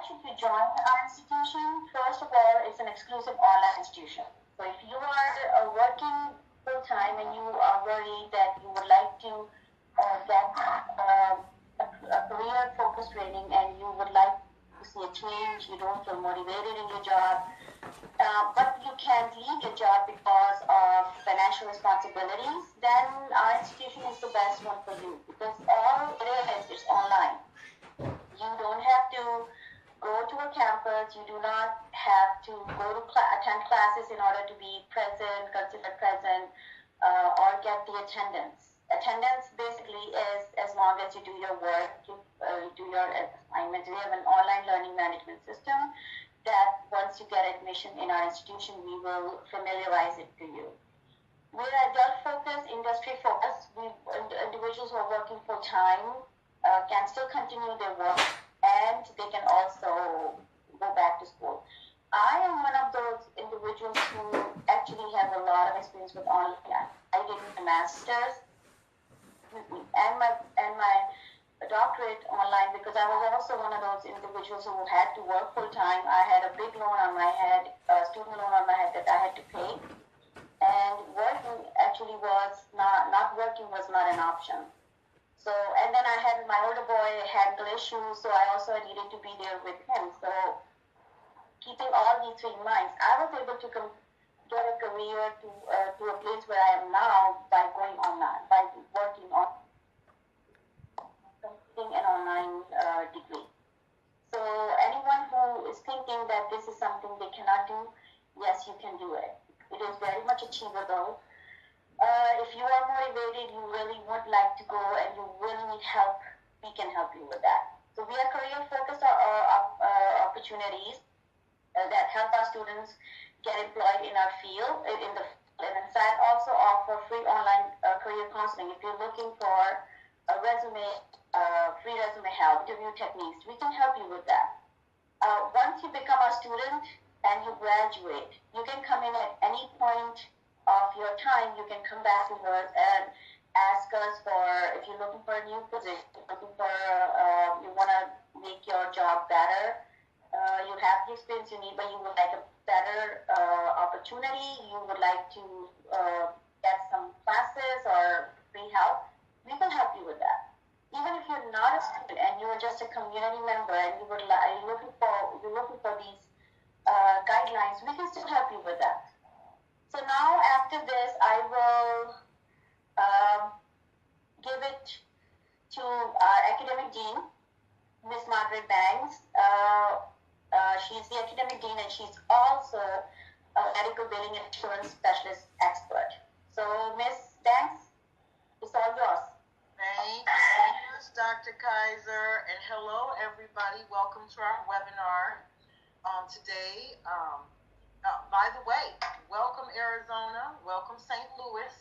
should you join our institution? First of all, it's an exclusive online institution. So if you are working full time and you are worried that you would like to get a career focused training and you would like to see a change, you don't feel motivated in your job, but you can't leave your job because of financial responsibilities, then our institution is the best one for you because all it is online. You don't have to go to a campus. You do not have to go to attend classes in order to be present, considered present, or get the attendance. Attendance basically is as long as you do your work, you do your assignments. We have an online learning management system that once you get admission in our institution, we will familiarize it to you. We're adult focused, industry focused. Individuals who are working full time can still continue their work and they can also go back to school. I am one of those individuals who actually have a lot of experience with online. I did my master's and my doctorate online because I was also one of those individuals who had to work full time. I had a big loan on my head, a student loan on my head that I had to pay, and working actually was not working was not an option. So, and then I had my older boy handle issues, so I also needed to be there with him. So, keeping all these three in mind, I was able to get a career to a place where I am now by going online, by working on completing an online degree. So, anyone who is thinking that this is something they cannot do, yes, you can do it. It is very much achievable. If you are motivated, you really would like to go and you really need help, we can help you with that. So we are career-focused opportunities that help our students get employed in our field. And SIAHT also offer free online career counseling. If you're looking for a resume, free resume help, interview techniques, we can help you with that. Once you become a student and you graduate, you can come in at any point of your time. You can come back to us and ask us for, if you're looking for a new position, looking for, you want to make your job better, you have the experience you need, but you would like a better opportunity, you would like to get some classes or free help, we can help you with that. Even if you're not a student and you're just a community member and you're looking for these guidelines, we can still help you with that. So now after this, I will give it to our academic dean, Ms. Margaret Banks. She's the academic dean and she's also a medical billing and insurance specialist expert. So Ms. Banks, it's all yours. Thank you, Dr. Kaiser, and hello everybody. Welcome to our webinar today. By the way, welcome Arizona, welcome St. Louis,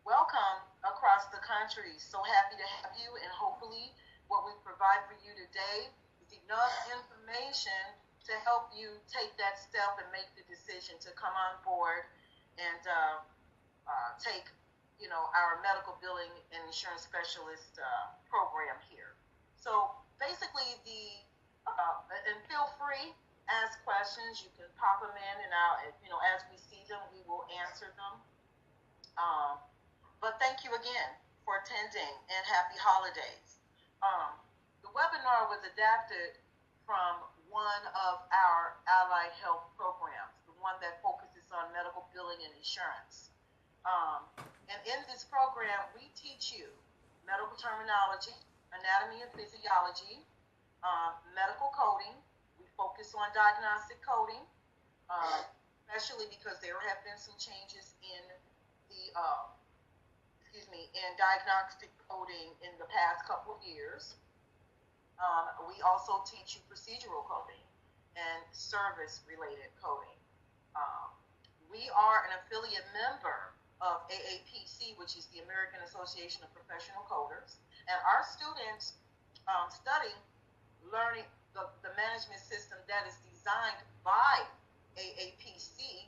welcome across the country. So happy to have you, and hopefully what we provide for you today is enough information to help you take that step and make the decision to come on board and take, our medical billing and insurance specialist program here. So basically and feel free, ask questions. You can pop them in, and as we see them, we will answer them. But thank you again for attending, and happy holidays. The webinar was adapted from one of our allied health programs, the one that focuses on medical billing and insurance. And in this program, we teach you medical terminology, anatomy and physiology, medical coding. We focus on diagnostic coding, especially because there have been some changes in the in diagnostic coding in the past couple of years. We also teach you procedural coding and service-related coding. We are an affiliate member of AAPC, which is the American Association of Professional Coders, and our students study learning the management system that is designed by AAPC,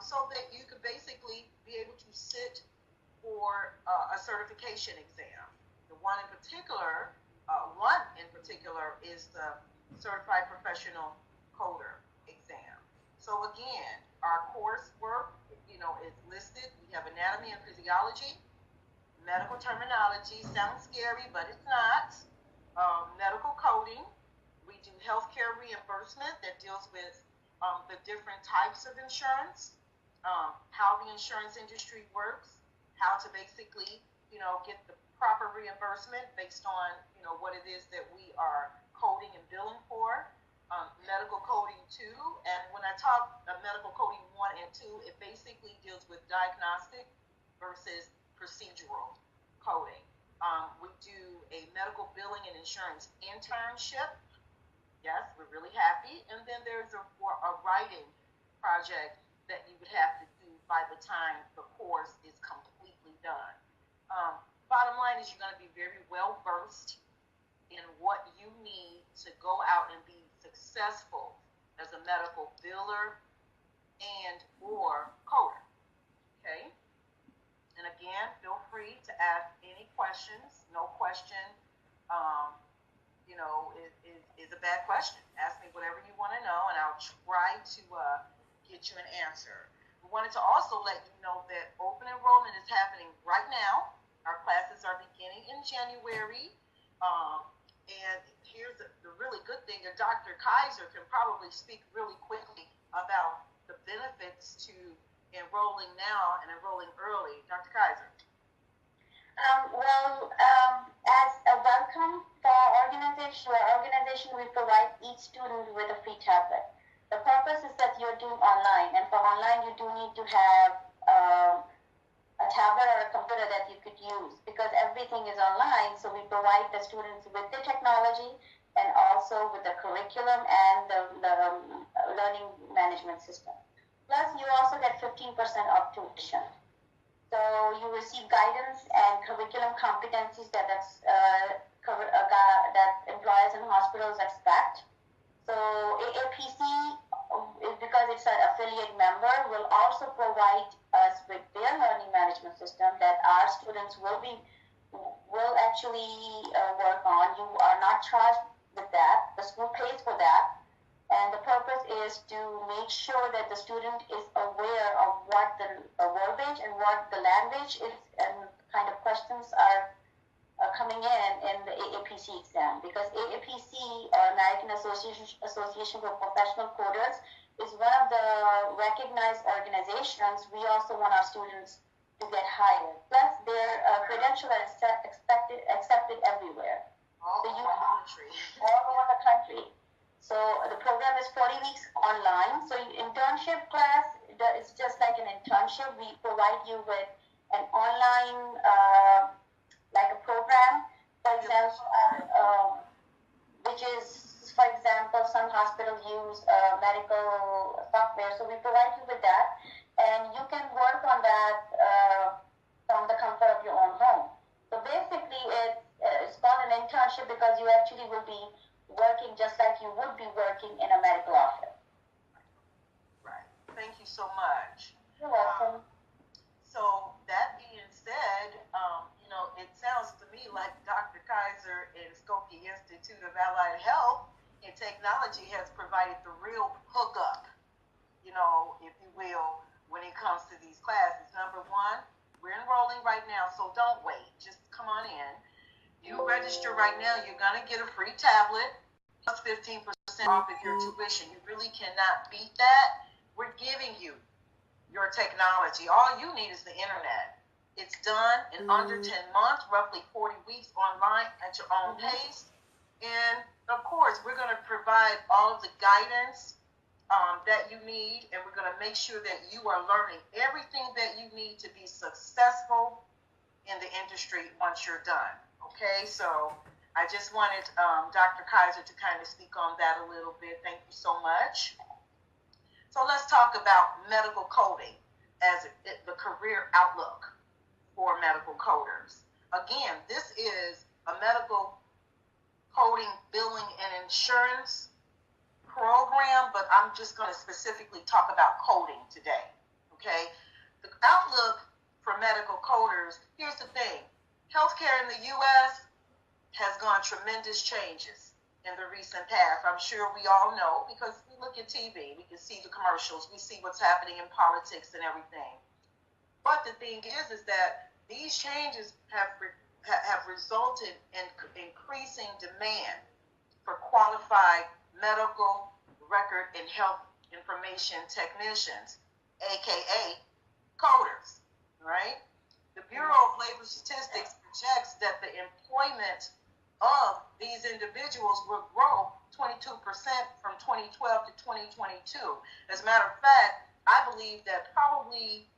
so that you could basically be able to sit for a certification exam. The one in particular is the Certified Professional Coder exam. So again, our coursework, is listed. We have anatomy and physiology, medical terminology. Sounds scary, but it's not. Medical coding. We do healthcare reimbursement that deals with the different types of insurance, how the insurance industry works, how to basically, get the proper reimbursement based on, what it is that we are coding and billing for. Medical coding 2, and when I talk medical coding 1 and 2, it basically deals with diagnostic versus procedural coding. We do a medical billing and insurance internship. Yes, we're really happy. And then there's a writing project that you would have to do by the time the course is completely done. Bottom line is you're going to be very well versed in what you need to go out and be successful as a medical biller and or coder. Okay? And again, feel free to ask any questions. No question, is a bad question. Ask me whatever you want to know, and I'll try to get you an answer. We wanted to also let you know that open enrollment is happening right now. Our classes are beginning in January. And here's the really good thing, and Dr. Kaiser can probably speak really quickly about the benefits to enrolling now and enrolling early. Dr. Kaiser. As a welcome for our organization, we provide each student with a free tablet. The purpose is that you're doing online, and for online, you do need to have a tablet or a computer that you could use because everything is online. So we provide the students with the technology and also with the curriculum and the learning management system. Plus, you also get 15% off tuition. So you receive guidance and curriculum competencies that employers and hospitals expect. So AAPC, because it's an affiliate member, will also provide us with their learning management system that our students will actually work on. You are not charged with that. The school pays for that. And the purpose is to make sure that the student is aware of what the verbiage and what the language is and kind of questions are coming in the AAPC exam. Because AAPC, or American Association for Professional Coders, is one of the recognized organizations. We also want our students to get hired. Plus, their credentials are accepted everywhere. All over the country. All over the country. So the program is 40 weeks online. So internship class is just like an internship. We provide you with an online, like a program, for example, which is, for example, some hospitals use medical software. So we provide you with that, and you can work on that from the comfort of your own home. So basically, it's called an internship because you actually will be working just like you would be working in a medical office. Right. Thank you so much. You're welcome. So that being said, it sounds to me like Dr. Kaiser and Skokie Institute of Allied Health and Technology has provided the real hookup, if you will, when it comes to these classes. Number one, we're enrolling right now, so don't wait. Just come on in. You register right now, you're going to get a free tablet, plus 15% off of your tuition. You really cannot beat that. We're giving you your technology. All you need is the internet. It's done in under 10 months, roughly 40 weeks online at your own pace. And, of course, we're going to provide all of the guidance that you need, and we're going to make sure that you are learning everything that you need to be successful in the industry once you're done. Okay, so I just wanted Dr. Kaiser to kind of speak on that a little bit. Thank you so much. So let's talk about medical coding as the career outlook for medical coders. Again, this is a medical coding, billing, and insurance program, but I'm just going to specifically talk about coding today. Okay, the outlook for medical coders, here's the thing. Healthcare in the U.S. has gone tremendous changes in the recent past. I'm sure we all know because we look at TV, we can see the commercials, we see what's happening in politics and everything. But the thing is that these changes have resulted in increasing demand for qualified medical record and health information technicians, aka coders, right? The Bureau of Labor Statistics projects that the employment of these individuals will grow 22% from 2012 to 2022. As a matter of fact, I believe that probably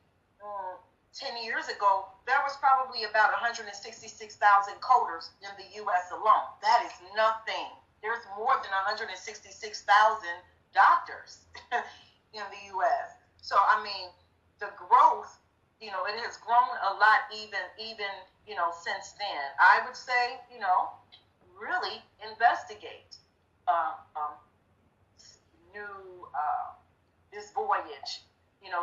10 years ago, there was probably about 166,000 coders in the U.S. alone. That is nothing. There's more than 166,000 doctors in the U.S. So, I mean, the growth, it has grown a lot even, since then. I would say, really investigate this voyage,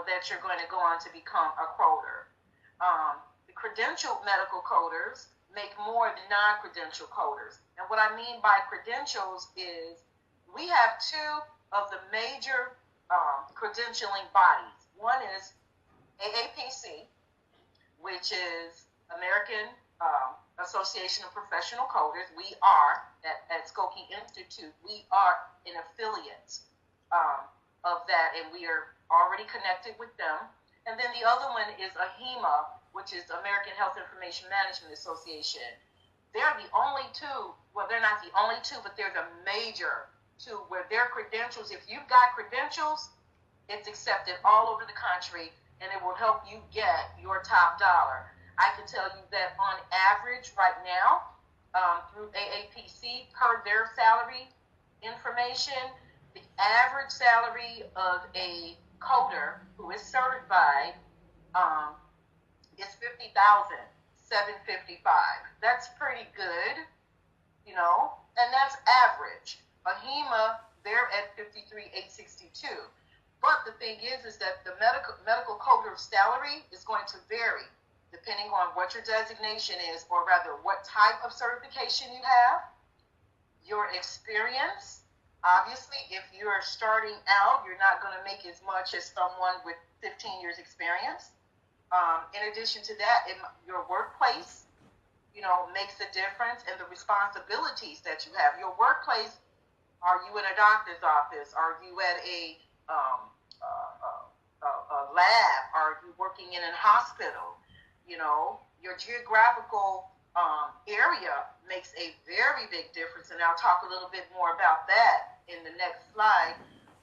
that you're going to go on to become a coder. The credentialed medical coders make more than non-credential coders. And what I mean by credentials is we have two of the major credentialing bodies. One is AAPC, which is American Association of Professional Coders. We are, at Skokie Institute, we are an affiliate of that, and we are already connected with them. And then the other one is AHIMA, which is American Health Information Management Association. They're the only two, well, they're not the only two, but they're the major two, where their credentials, if you've got credentials, it's accepted all over the country, and it will help you get your top dollar. I can tell you that on average right now, through AAPC, per their salary information, the average salary of a coder who is certified is $50,755. That's pretty good, and that's average. AHIMA, they're at $53,862. But the thing is that the medical coder salary is going to vary depending on what your designation is, or rather what type of certification you have, your experience. Obviously, if you're starting out, you're not going to make as much as someone with 15 years experience. In addition to that, your workplace, makes a difference, and the responsibilities that you have. Your workplace, are you in a doctor's office? Are you at a lab? Are you working in a hospital? Your geographical area makes a very big difference, and I'll talk a little bit more about that in the next slide.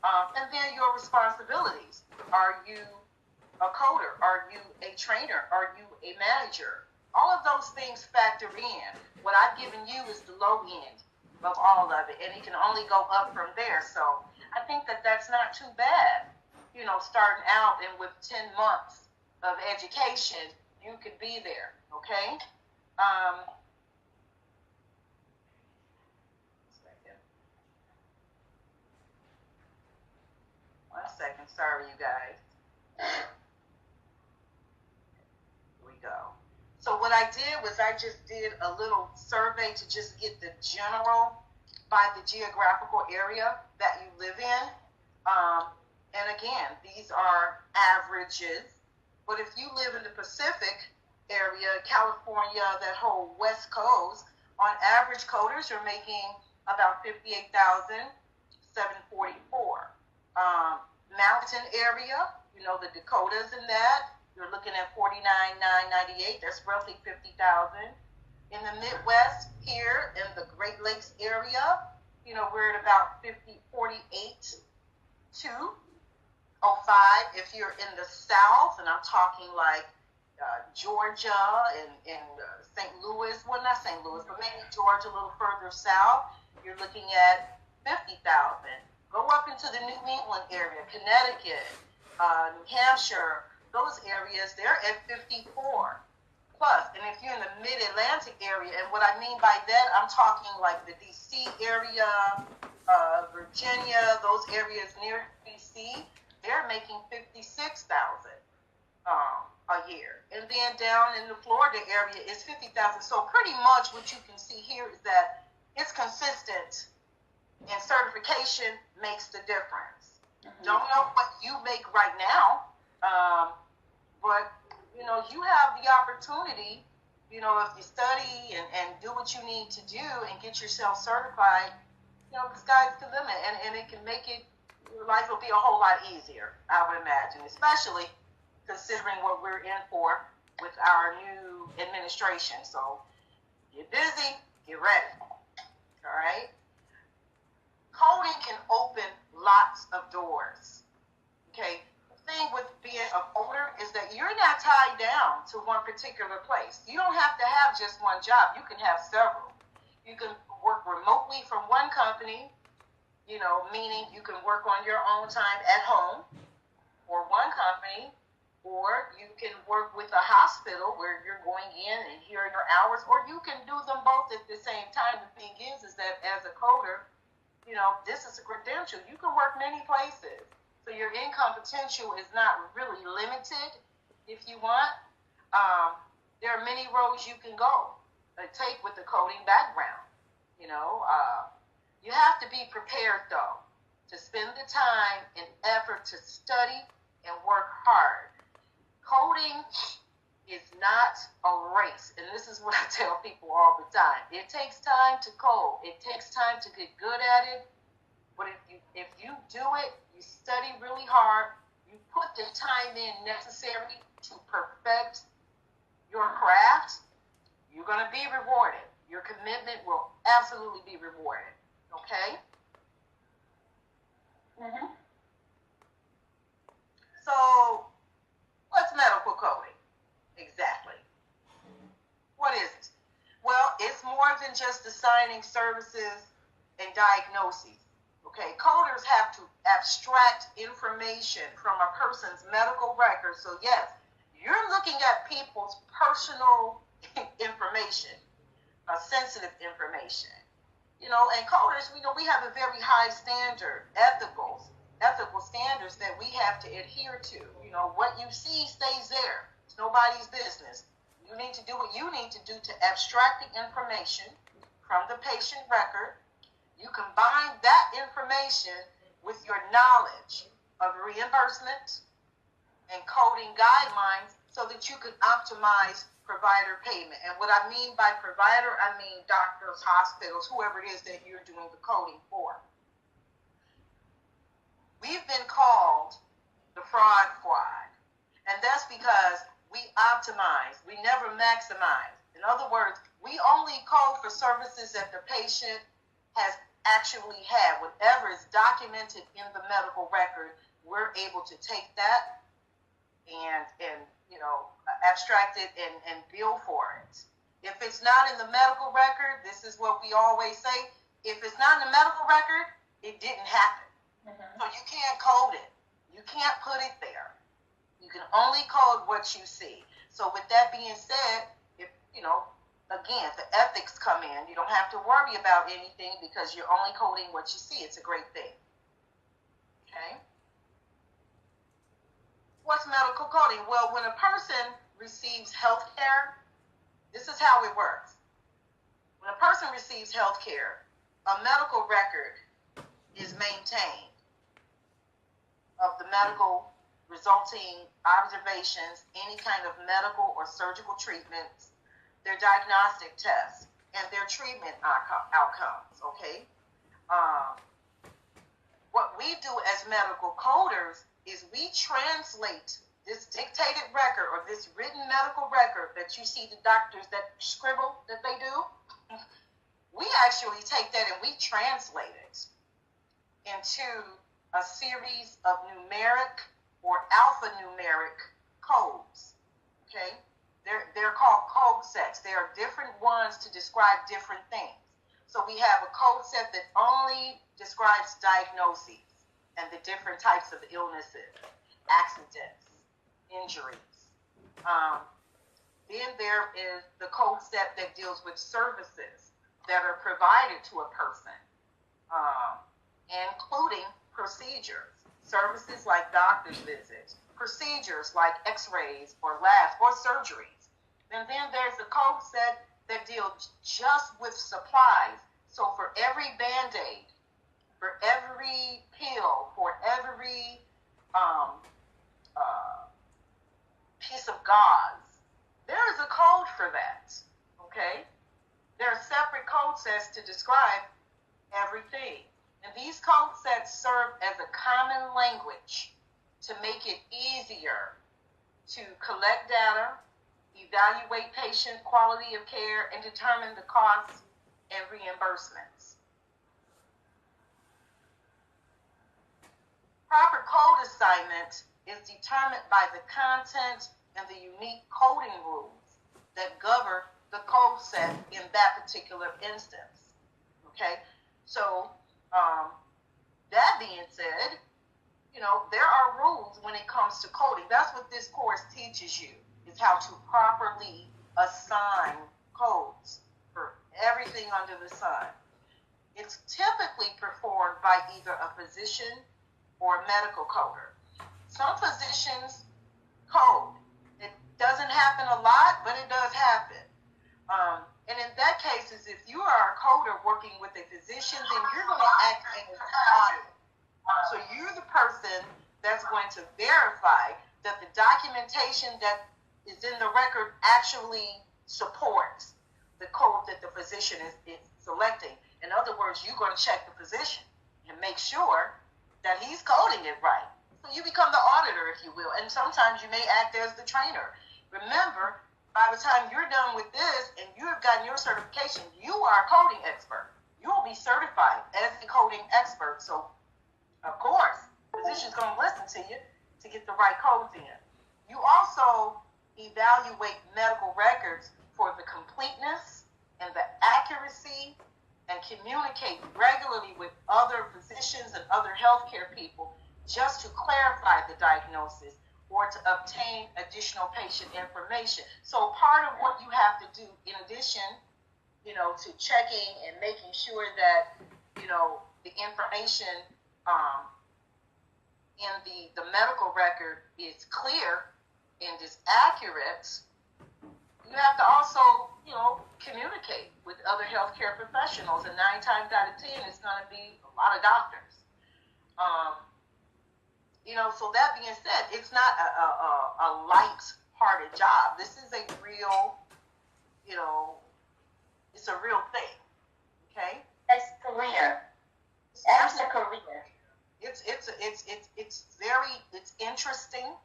And then your responsibilities. Are you a coder? Are you a trainer? Are you a manager? All of those things factor in. What I've given you is the low end of all of it, and it can only go up from there. So I think that that's not too bad. Starting out and with 10 months of education, you could be there, okay? One second, sorry, you guys. Here we go. So what I did was I just did a little survey to just get the general by the geographical area that you live in. And again, these are averages. But if you live in the Pacific area, California, that whole West Coast, on average, coders are making about $58,744. Mountain area, the Dakotas in that, you're looking at $49,998. That's roughly $50,000. In the Midwest here, in the Great Lakes area, we're at about $48,205. If you're in the South, and I'm talking like Georgia and St. Louis, well, not St. Louis, but maybe Georgia a little further south, you're looking at $50,000. Go up into the New England area, Connecticut, New Hampshire, those areas, they're at 54 plus. And if you're in the Mid-Atlantic area, and what I mean by that, I'm talking like the D.C. area, Virginia, those areas near D.C., they're making $56,000 a year. And then down in the Florida area is $50,000. So pretty much what you can see here is that it's consistent And certification makes the difference. Don't know what you make right now, but you have the opportunity, if you study and do what you need to do and get yourself certified, the sky's the limit, and it can make your life will be a whole lot easier, I would imagine, especially considering what we're in for with our new administration. So get busy, get ready. All right? Coding can open lots of doors. Okay? The thing with being a coder is that you're not tied down to one particular place. You don't have to have just one job. You can have several. You can work remotely from one company, meaning you can work on your own time at home for one company, or you can work with a hospital where you're going in and here are your hours, or you can do them both at the same time. The thing is that as a coder, this is a credential. You can work many places. So your income potential is not really limited if you want. There are many roads you can go take with the coding background. You have to be prepared, though, to spend the time and effort to study and work hard. Coding is not a race, and this is what I tell people all the time. It takes time to code. It takes time to get good at it, but if you do it, you study really hard, you put the time in necessary to perfect your craft, you're going to be rewarded. Your commitment will absolutely be rewarded. Okay? So, what's medical coding? Exactly. What is it? Well, it's more than just assigning services and diagnoses. Okay, coders have to abstract information from a person's medical record. So yes, you're looking at people's personal information, sensitive information. And coders, we have a very high standard, ethical standards that we have to adhere to. What you see stays there. It's nobody's business. You need to do what you need to do to abstract the information from the patient record. You combine that information with your knowledge of reimbursement and coding guidelines so that you can optimize provider payment. And what I mean by provider, I mean doctors, hospitals, whoever it is that you're doing the coding for. We've been called the fraud squad, and that's because we optimize, we never maximize. In other words, we only code for services that the patient has actually had. Whatever is documented in the medical record, we're able to take that and abstract it and bill for it. If it's not in the medical record, this is what we always say, if it's not in the medical record, it didn't happen. So you can't code it. You can't put it there. You can only code what you see. So with that being said, again, the ethics come in. You don't have to worry about anything because you're only coding what you see. It's a great thing. Okay? What's medical coding? Well, when a person receives health care, this is how it works. When a person receives health care, a medical record is maintained of the medical resulting observations, any kind of medical or surgical treatments, their diagnostic tests, and their treatment outcomes, okay? What we do as medical coders is we translate this dictated record or this written medical record that you see the doctors that scribble that they do. We actually take that and we translate it into a series of numeric or alphanumeric codes, okay? They're called code sets. There are different ones to describe different things. So we have a code set that only describes diagnoses and the different types of illnesses, accidents, injuries. Then there is the code set that deals with services that are provided to a person, including procedures, services like doctor's visits, procedures like x-rays or labs or surgeries. And then there's a code set that deals just with supplies. So for every Band-Aid, For every pill, for every piece of gauze, there is a code for that, okay? There are separate code sets to describe everything. And these code sets serve as a common language to make it easier to collect data, evaluate patient quality of care, and determine the costs and reimbursements. Proper code assignment is determined by the content and the unique coding rules that govern the code set in that particular instance. Okay, so that being said, there are rules when it comes to coding. That's what this course teaches you, is how to properly assign codes for everything under the sun. It's typically performed by either a physician or a medical coder. Some physicians code. It doesn't happen a lot, but it does happen. And in that case, if you are a coder working with a physician, then you're going to act as an auditor. So you're the person that's going to verify that the documentation that is in the record actually supports the code that the physician is selecting. In other words, you're going to check the physician and make sure that he's coding it right. So you become the auditor, if you will, and sometimes you may act as the trainer. Remember, by the time you're done with this and you have gotten your certification, you are a coding expert. You will be certified as a coding expert. So, of course, the physician's going to listen to you to get the right codes in. You also evaluate medical records for the completeness and the accuracy, and communicate regularly with other physicians and other healthcare people just to clarify the diagnosis or to obtain additional patient information. So part of what you have to do, in addition, to checking and making sure that, the information in the medical record is clear and is accurate, you have to also, communicate with other healthcare professionals, and 9 times out of 10, it's going to be a lot of doctors. So that being said, it's not a light-hearted job. This is a real, it's a real thing. Okay. It's a career. That's a career. It's interesting.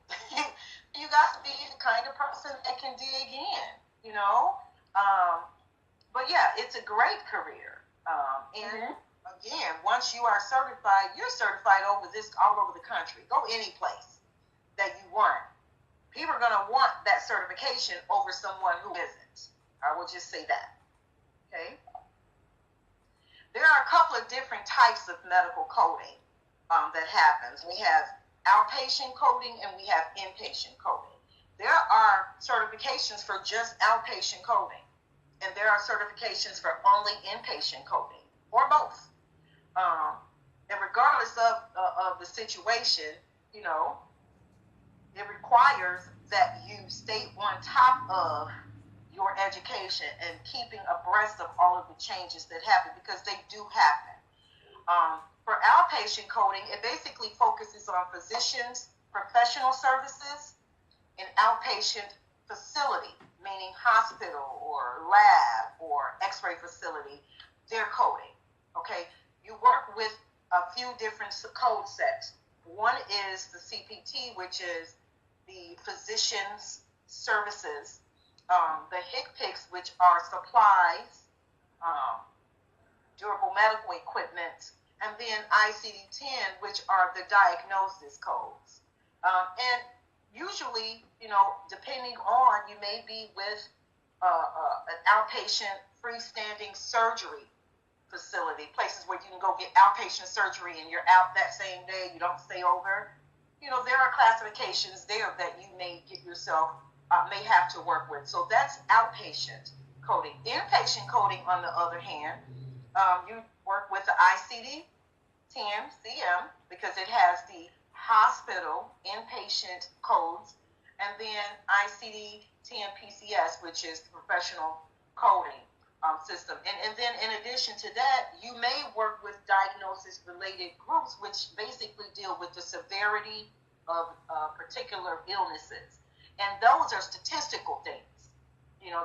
You got to be the kind of person that can dig in, But yeah, it's a great career. And again, once you are certified, you're certified all over the country. Go any place that you want. People are going to want that certification over someone who isn't. I will just say that. Okay. There are a couple of different types of medical coding that happens. We have outpatient coding and we have inpatient coding. There are certifications for just outpatient coding, and there are certifications for only inpatient coding, or both. And regardless of the situation, it requires that you stay on top of your education and keeping abreast of all of the changes that happen, because they do happen. For outpatient coding, it basically focuses on physicians, professional services, and outpatient facility, meaning hospital or lab or x-ray facility, they're coding, okay? You work with a few different code sets. One is the CPT, which is the physician's services, the HCPCS, which are supplies, durable medical equipment, and then ICD-10, which are the diagnosis codes. And usually, depending on, you may be with an outpatient freestanding surgery facility, places where you can go get outpatient surgery and you're out that same day, you don't stay over. There are classifications there that you may get yourself, may have to work with. So that's outpatient coding. Inpatient coding, on the other hand, you work with the ICD-10 CM because it has the hospital inpatient codes, and then ICD-10 PCS, which is professional coding. system. And then in addition to that, you may work with diagnosis-related groups, which basically deal with the severity of particular illnesses. And those are statistical things,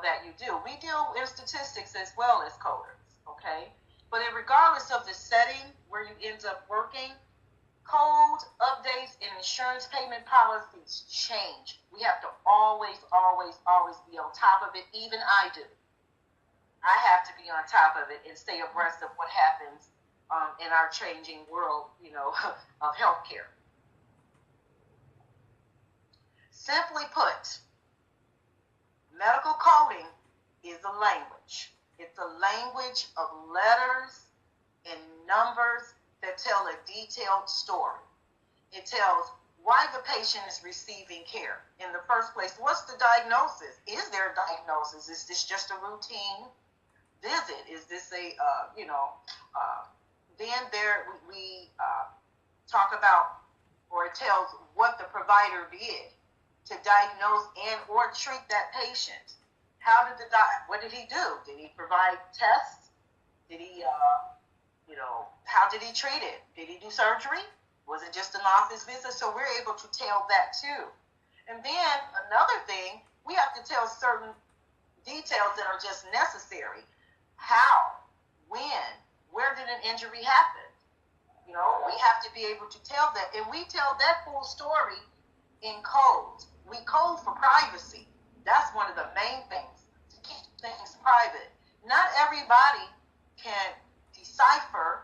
that you do. We deal in statistics as well as coders, okay? But regardless of the setting where you end up working, code updates and insurance payment policies change. We have to always, always, always be on top of it. Even I do. I have to be on top of it and stay abreast of what happens in our changing world, of healthcare. Simply put, medical coding is a language. It's a language of letters and numbers that tell a detailed story. It tells why the patient is receiving care in the first place. What's the diagnosis? Is there a diagnosis? Is this just a routine visit? Is this a, then we talk about, or it tells what the provider did to diagnose and or treat that patient. What did he do? Did he provide tests? Did he, how did he treat it? Did he do surgery? Was it just an office visit? So we're able to tell that too. And then another thing, we have to tell certain details that are just necessary. How, when, where did an injury happen? We have to be able to tell that. And we tell that full story in codes. We code for privacy. That's one of the main things, to keep things private. Not everybody can decipher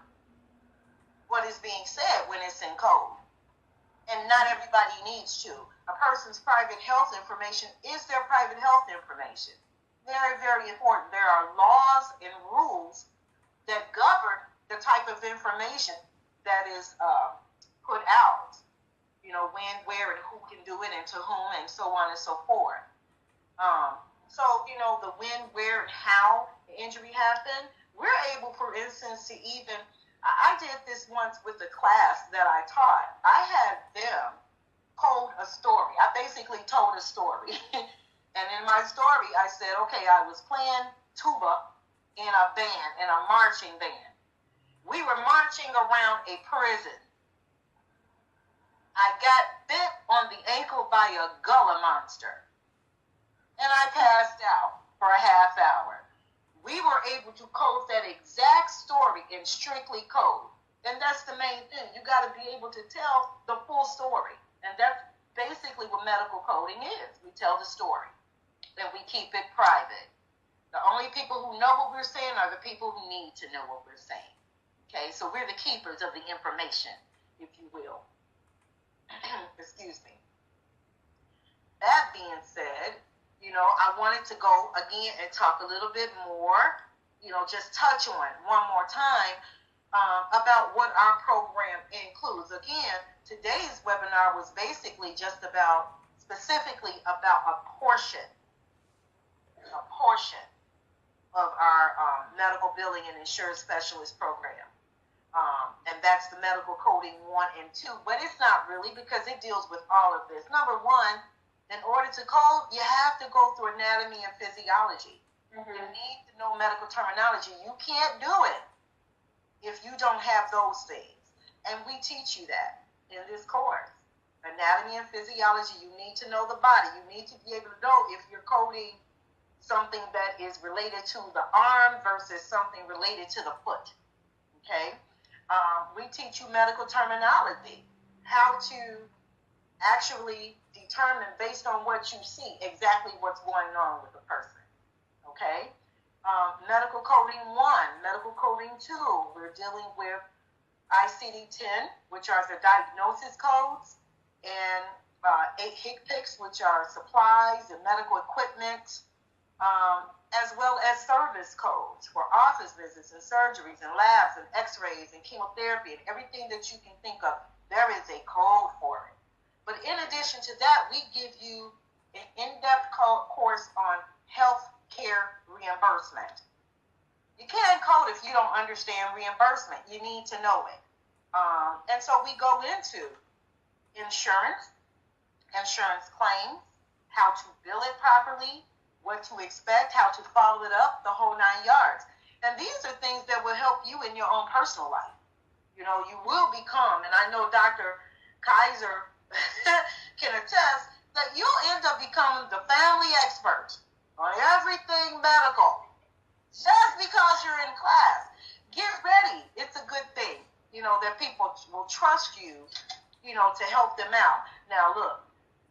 what is being said when it's in code. And not everybody needs to. A person's private health information is their private health information. Very, very important. There are laws and rules that govern the type of information that is put out. When, where, and who can do it, and to whom, and so on and so forth. The when, where, and how the injury happened, we're able, for instance, to even, I did this once with the class that I taught. I had them code a story. I basically told a story. And in my story, I said, okay, I was playing tuba in a band, in a marching band. We were marching around a prison. I got bit on the ankle by a gullah monster. And I passed out for a half hour. We were able to code that exact story in strictly code. And that's the main thing. You got to be able to tell the full story. And that's basically what medical coding is. We tell the story. And we keep it private. The only people who know what we're saying are the people who need to know what we're saying. Okay, so we're the keepers of the information, if you will. Excuse me. That being said, I wanted to go again and talk a little bit more, just touch on one more time about what our program includes. Again, today's webinar was basically just specifically about a portion of our medical billing and insurance specialist program. And that's the medical coding 1 and 2, but it's not really, because it deals with all of this. Number one, in order to code, you have to go through anatomy and physiology. Mm-hmm. You need to know medical terminology. You can't do it if you don't have those things. And we teach you that in this course. Anatomy and physiology, you need to know the body. You need to be able to know if you're coding something that is related to the arm versus something related to the foot. Okay? We teach you medical terminology, how to actually determine, based on what you see, exactly what's going on with the person. Okay? Medical coding 1, medical coding 2, we're dealing with ICD-10, which are the diagnosis codes, and 8 HCPCS, which are supplies and medical equipment, as well as service codes for office visits and surgeries and labs and x-rays and chemotherapy and everything that you can think of. There is a code for it. But in addition to that, we give you an in-depth course on health care reimbursement. You can't code if you don't understand reimbursement. You need to know it. And so we go into insurance claims, how to bill it properly, what to expect, how to follow it up, the whole 9 yards. And these are things that will help you in your own personal life. You know, you will become, and I know Dr. Kaiser can attest, that you'll end up becoming the family expert on everything medical just because you're in class. Get ready. It's a good thing, you know, that people will trust you, you know, to help them out. Now, look,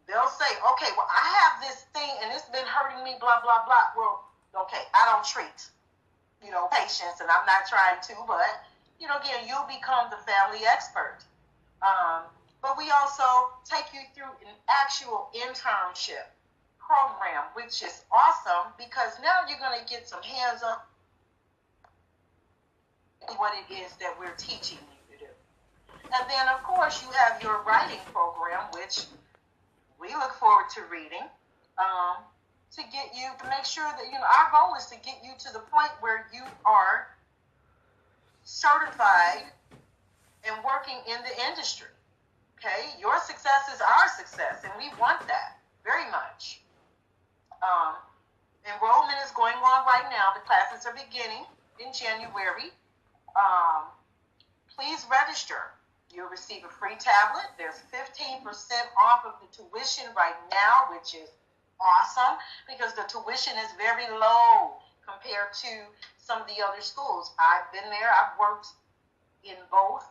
they'll say, okay, well, I have this thing and it's been hurting me, blah, blah, blah. Well, okay, I don't treat, you know, patients, and I'm not trying to, but, you know, again, you'll become the family expert. But we also take you through an actual internship program, which is awesome because now you're going to get some hands-on what it is that we're teaching you to do. And then, of course, you have your writing program, which we look forward to reading, to get you, to make sure that, you know, our goal is to get you to the point where you are certified and working in the industry. Okay, your success is our success, and we want that very much. Enrollment is going on right now. The classes are beginning in January. Please register. You'll receive a free tablet. There's 15% off of the tuition right now, which is awesome because the tuition is very low compared to some of the other schools. I've been there. I've worked in both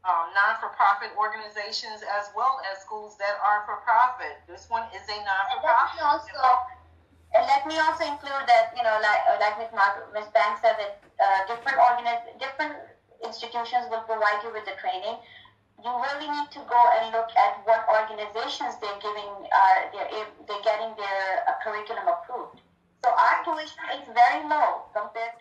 non-for-profit organizations as well as schools that are for-profit. This one is a non-for-profit. Let me also include that, you know, like Ms. Banks said, that different institutions will provide you with the training. You really need to go and look at what organizations they're getting their curriculum approved. So our tuition is very low compared to